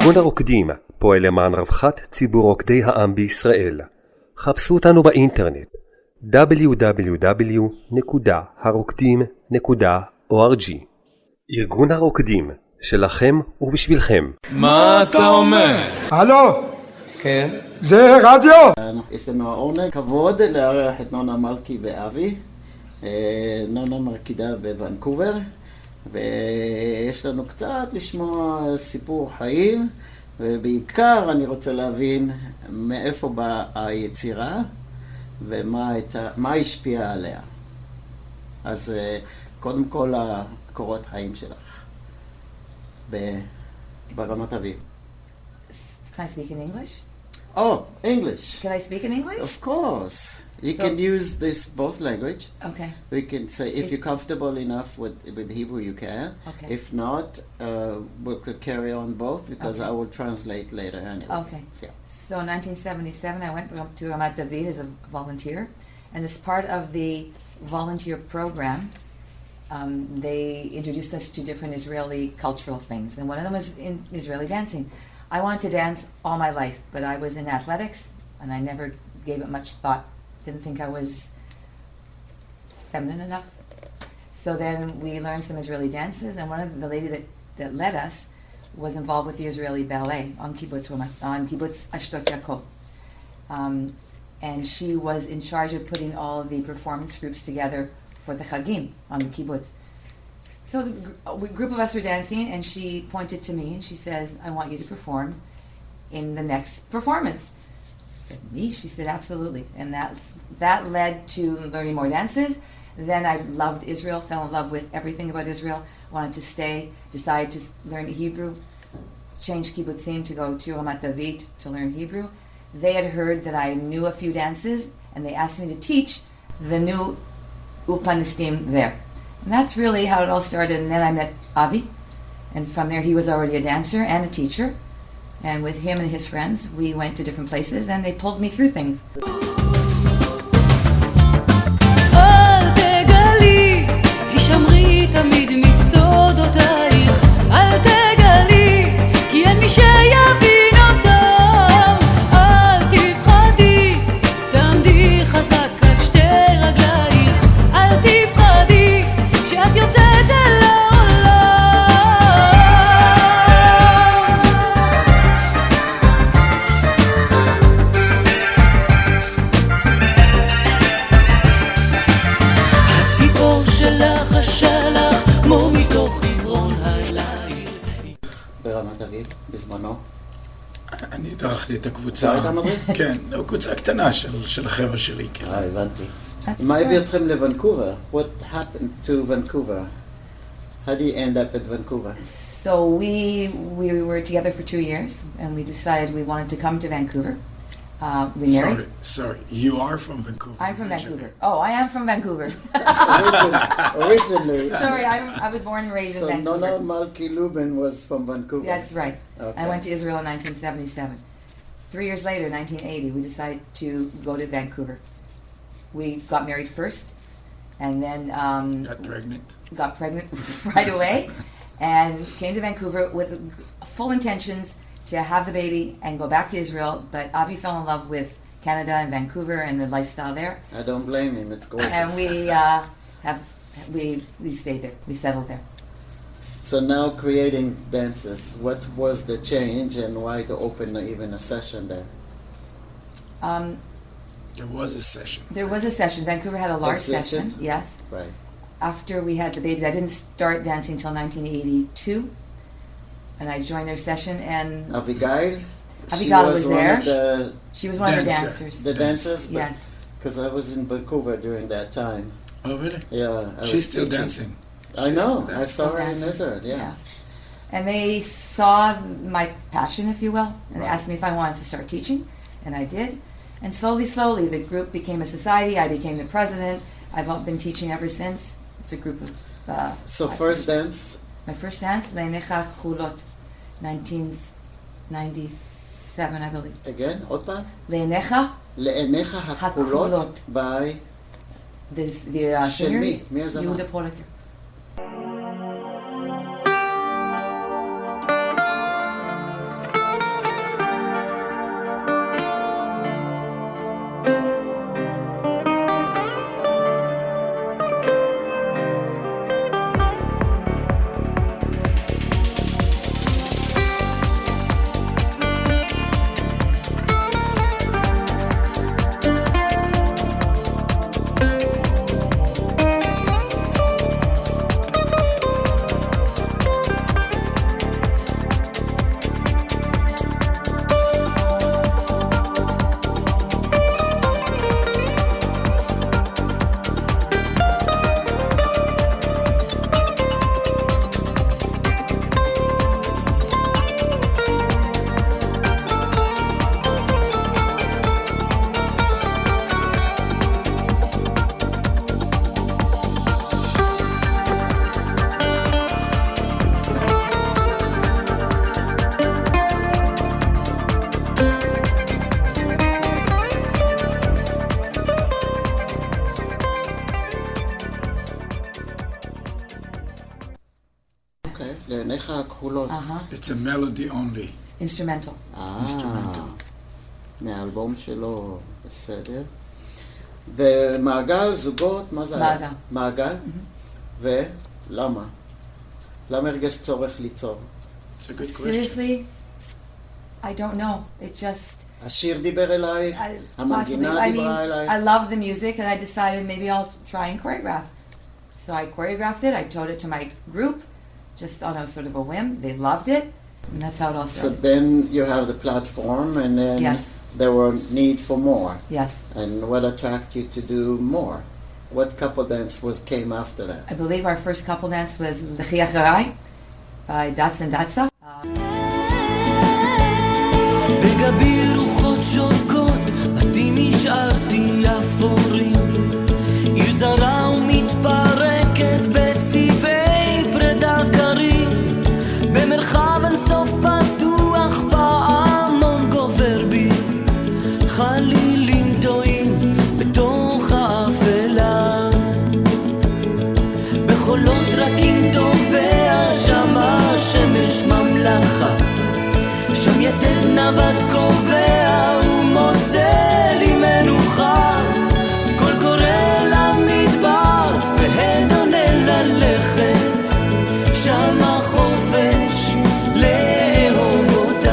ארגון הרוקדים פועל למען רווחת ציבור רוקדי העם בישראל. חפשו אותנו באינטרנט www.harokdim.org. ארגון הרוקדים, שלכם ובשבילכם. מה אתה אומר? הלו? כן. זה רדיו? יש לנו העונג, כבוד לארח את נונה מלכי ואבי. נונה מרקידה בוונקובר, ויש לנו קצת לשמוע סיפור חיים, ובעיקר אני רוצה להבין מאיפה באה היצירה ומה השפיע עליה. אז קודם כל הקורות חיים שלך ברמת אביב. Can I speak in English? Oh, English. Can I speak in English? Of course. You can use this both language. Okay. We can say if you're comfortable enough with Hebrew, you can. Okay. If not, we'll carry on both because Okay. I will translate later anyway. Okay. Yeah. So in 1977, I went to Ramat David as a volunteer, and as part of the volunteer program, they introduced us to different Israeli cultural things, and one of them was in Israeli dancing. I wanted to dance all my life, but I was in athletics, and I never gave it much thought. Didn't think I was feminine enough. So then we learned some Israeli dances, and one of the lady that led us was involved with the Israeli ballet on Kibbutz Ashdod Yaakov. And she was in charge of putting all the performance groups together for the Chagim on the kibbutz. So a group of us were dancing, and she pointed to me and she says, I want you to perform in the next performance. I said, me? She said, absolutely. And that led to learning more dances. Then I loved Israel, fell in love with everything about Israel, wanted to stay, decided to learn Hebrew, changed kibbutzim to go to Ramat David to learn Hebrew. They had heard that I knew a few dances, and they asked me to teach the new Ulpanistim there. And that's really how it all started. And then I met Avi, and from there he was already a dancer and a teacher. And with him and his friends, we went to different places, and they pulled me through things. ברמת אביב, בזמנו. אני הדרכתי את הקבוצה. היית מדריך? כן, קבוצה קטנה של החבר'ה שלי. הבנתי. מה הביא אתכם לוונקובר? What happened to Vancouver? How do you end up at Vancouver? So we were together for 2 years, and we decided we wanted to come to Vancouver. We married. Sorry, you are from Vancouver. I'm from Vancouver. Oh, I am from Vancouver. Originally. Sorry, I was born and raised in Vancouver. So Nona Malki Lubin was from Vancouver. That's right. Okay. I went to Israel in 1977. 3 years later, 1980, we decided to go to Vancouver. We got married first, and then got pregnant right away, and came to Vancouver with full intentions to have the baby and go back to Israel, but Avi fell in love with Canada and Vancouver and the lifestyle there. I don't blame him, it's gorgeous. And we stayed there, we settled there. So now creating dances, what was the change and why to open even a session there? There was a session. There was a session. Vancouver had a large session, yes. Right. After we had the baby, I didn't start dancing until 1982. And I joined their session, and Abigail was there. She was one of the dancers. The dancers? Yes. Because I was in Vancouver during that time. Oh, really? Yeah. She's still dancing. I know. I saw her in Israel, yeah. And they saw my passion, if you will, and they asked me if I wanted to start teaching, and I did. And slowly, the group became a society. I became the president. I've been teaching ever since. It's a group of... So first dance? My first dance, Leinecha Chulot, 1997, I believe. Again, עוד פעם? לעיניך הכחולות by... של מי? מי הזמר? יהודה פולקר. קולות. It's a melody only. Instrumental. מהאלבום שלו, בסדר. ומעגל, זוגות, מה זה היה? מעגל. ולמה? למה הרגש צורך ליצור? It's a good question. Seriously, I don't know. It just... השיר דיבר אלייך, המנגינה דיברה אלייך. I love the music and I decided maybe I'll try and choreograph. So I choreographed it, I told it to my group, just on a sort of a whim. They loved it, and that's how it all So started. then you have the platform and then Yes. there were need for more. Yes. And what attracted you to do more? What couple dance came after that? I believe our first couple dance was Mלכי by Datsa and Datsa. בגבי רוחות שורקות, בתים נשארתי אפורים. עיר זרה ומתפרקת בצבעי פרידה קרים. במרחב אינסוף פתוח פעמון גובר בי. חלילים טועים בתוך האפלה. בחולות רקים טובע שם השמש ממלכה. שם יתד נבט קובע ומוצא לי מנוחה. קול קורא למדבר והד עונה ללכת. שם החופש לאהוב אותך.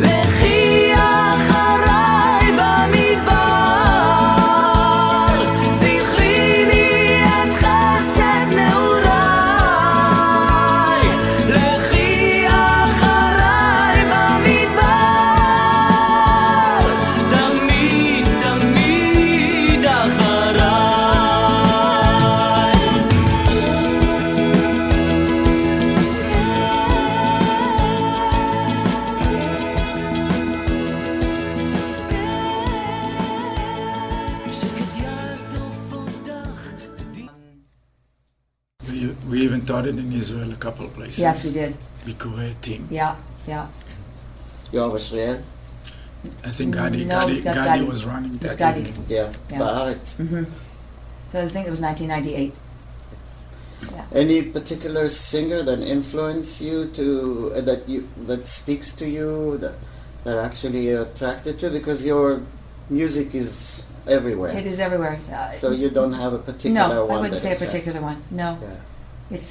לכי אחריי במדבר, זכרי לי את חסד נעוריי. לכי אחריי במדבר, תמיד תמיד אחריי. שקט יעטוף אותך. We even taught it in Israel a couple of places. Yes, we did. Bikuray team. Yeah, yeah. יואב אשריאל? I think Gadi No, it's got Gadi Gadi. was running It's that Gadi. evening. Yeah, בארץ. So I think it was 1998. Any particular singer that influenced you to that speaks to you that actually you're attracted to, because your music is everywhere. It is everywhere. So you don't have a particular No, one. I wouldn't that say a attracts particular one. No. Yeah. It's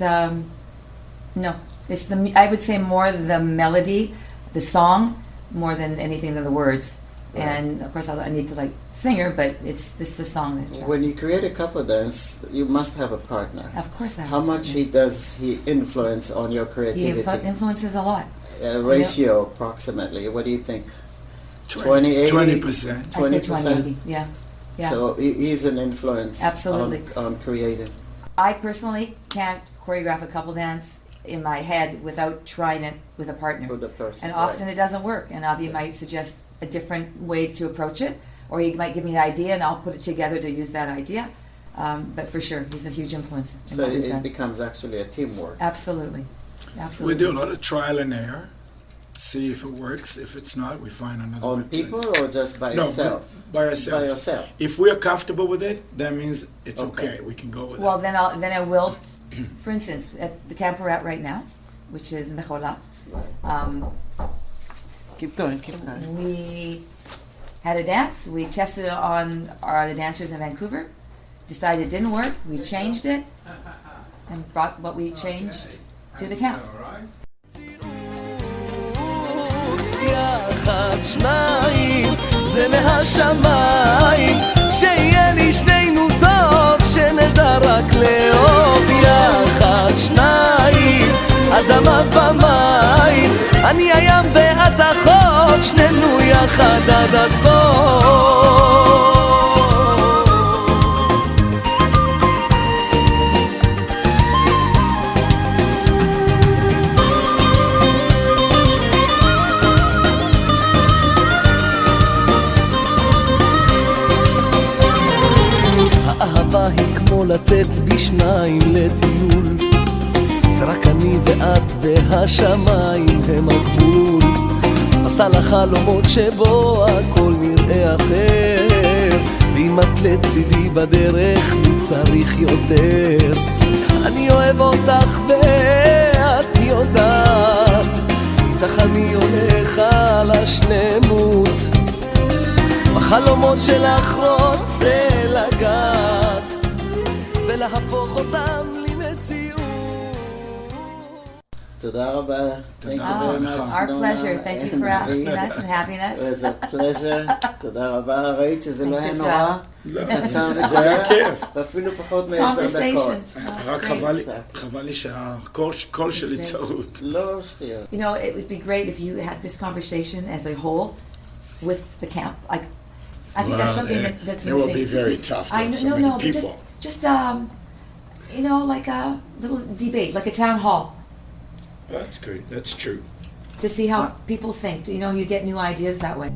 no. It's I would say more the melody, the song, more than anything than the words. Right. And of course I need to like singer, but it's the song that attracts. When you create a couple dance, you must have a partner. Of course I How have. much does he influence on your He creativity? influences a lot. Ratio approximately. What do you think? 20%. 20%. I say 20, yeah. Yeah. So he's an influence. Absolutely. On creating. I personally can't choreograph a couple dance in my head without trying it with a partner. With the person, and often right. it doesn't work. And Avi might suggest a different way to approach it, or he might give me an idea and I'll put it together to use that idea. But for sure, he's a huge influence. In So what we've it done. becomes actually a teamwork. Absolutely. We Absolutely. do a lot of trial and error. See if it works. If it's not, we find another On way to- people or just by No, yourself? by yourself. By yourself. If we're comfortable with it, that means it's Okay. okay. We can go with Well, it. then I will, for instance, at the camp we're at right now, which is Mechola, Keep going, keep going. we had a dance. We tested it on the dancers in Vancouver. Decided it didn't work. We changed it and brought what we changed to the camp. יחד שניים זה מהשמיים, שיהיה לי שנינו טוב, שנדע רק לאהוב. יחד שניים, אדמה במים, אני הים ואת החול, שנינו יחד עד הסוף. האהבה היא כמו לצאת בשניים לטיול, זה רק אני ואת והשמיים הם הגבול. מסע לחלומות שבו הכל נראה אחר, ואם את לצידי בדרך מי צריך יותר. אני אוהב אותך יודעת, איתך אני הולך על השלמות, בחלומות שלך רוצה לגעת ולהפוך אותם למציאות. תודה רבה. Thank you very much. Our Nona pleasure. Thank you for and asking Avi. us and having us. It was a pleasure. תודה רבה. ראית שזה לא היה נורא? קצר זה היה כיף. ואפילו פחות מ10 דקות. רק חבל לי שהקול שלי צרות. לא שטויות. You know, it would be great if you had this conversation as a whole with the camp. I think that's something that's it missing. will be very tough to have so No, many but people. just you know, like a little debate, like a town hall, That's great. That's true. to see how people think. You know, you get new ideas that way.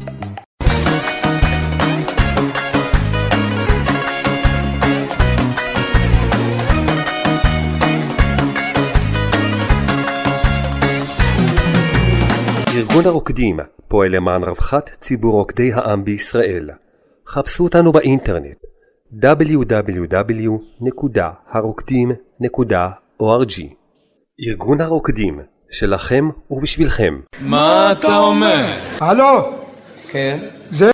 ארגון הרוקדים פועל למען רווחת ציבור רוקדי העם בישראל. חפשו אותנו באינטרנט www.harokdim.org. ארגון הרוקדים, שלכם ובשבילכם. מה אתה אומר? הלו, כן? זה